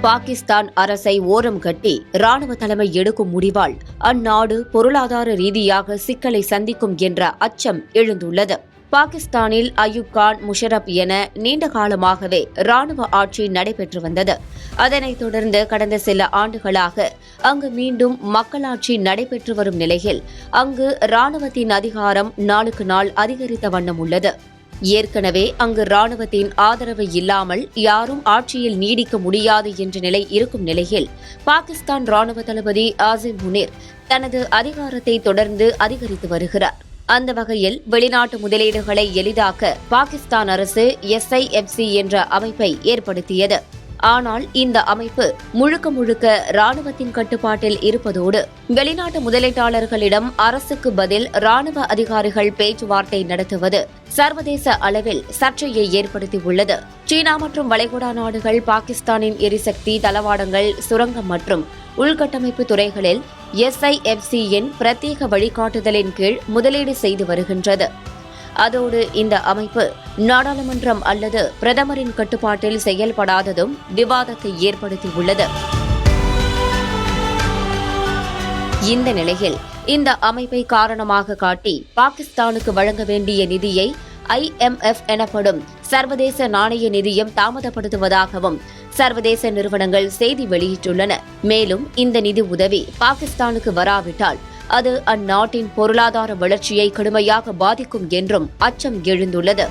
பாகிஸ்தான் அரசை ஓரம் கட்டி ராணுவ தலைமை எடுக்கும் முடிவால் அந்நாடு பொருளாதார ரீதியாக சிக்கலை சந்திக்கும் என்ற அச்சம் எழுந்துள்ளது. பாகிஸ்தானில் அயூப் கான், முஷரப் என நீண்ட காலமாகவே ராணுவ ஆட்சி நடைபெற்று வந்தது. அதனைத் தொடர்ந்து கடந்த சில ஆண்டுகளாக அங்கு மீண்டும் மக்களாட்சி நடைபெற்று வரும் நிலையில் அங்கு ராணுவத்தின் அதிகாரம் நாளுக்கு நாள் அதிகரித்த வண்ணம் உள்ளது. ஏற்கனவே அங்கு ராணுவத்தின் ஆதரவு இல்லாமல் யாரும் ஆட்சியில் நீடிக்க முடியாது என்ற நிலை இருக்கும் நிலையில் பாகிஸ்தான் ராணுவ தளபதி ஆசிம் முனீர் தனது அதிகாரத்தை தொடர்ந்து அதிகரித்து வருகிறார். அந்த வகையில் வெளிநாட்டு முதலீடுகளை எளிதாக்க பாகிஸ்தான் அரசு SIFC என்ற அமைப்பை ஏற்படுத்தியது. ஆனால் இந்த அமைப்பு முழுக்க முழுக்க ராணுவத்தின் கட்டுப்பாட்டில் இருப்பதோடு வெளிநாட்டு முதலீட்டாளர்களிடம் அரசுக்கு பதில் ராணுவ அதிகாரிகள் பேச்சுவார்த்தை நடத்துவது சர்வதேச அளவில் சர்ச்சையை ஏற்படுத்தியுள்ளது. சீனா மற்றும் வளைகுடா நாடுகள் பாகிஸ்தானின் எரிசக்தி, தளவாடங்கள், சுரங்கம் மற்றும் உள்கட்டமைப்பு துறைகளில் SIFC-யின் பிரத்யேக வழிகாட்டுதலின் கீழ் முதலீடு செய்து வருகின்றது. அதோடு இந்த அமைப்பு நாடாளுமன்றம் அல்லது பிரதமரின் கட்டுப்பாட்டில் செயல்படாததும் விவாதத்தை ஏற்படுத்தியுள்ளது. இந்த நிலையில் இந்த அமைப்பை காரணமாக காட்டி பாகிஸ்தானுக்கு வழங்க வேண்டிய நிதியை IMF எனப்படும் சர்வதேச நாணய நிதியம் தாமதப்படுத்துவதாகவும் சர்வதேச நிறுவனங்கள் செய்தி வெளியிட்டுள்ளன. மேலும் இந்த நிதி உதவி பாகிஸ்தானுக்கு வராவிட்டால் அது அந்நாட்டின் பொருளாதார வளர்ச்சியை கடுமையாக பாதிக்கும் என்றும் அச்சம் எழுந்துள்ளது.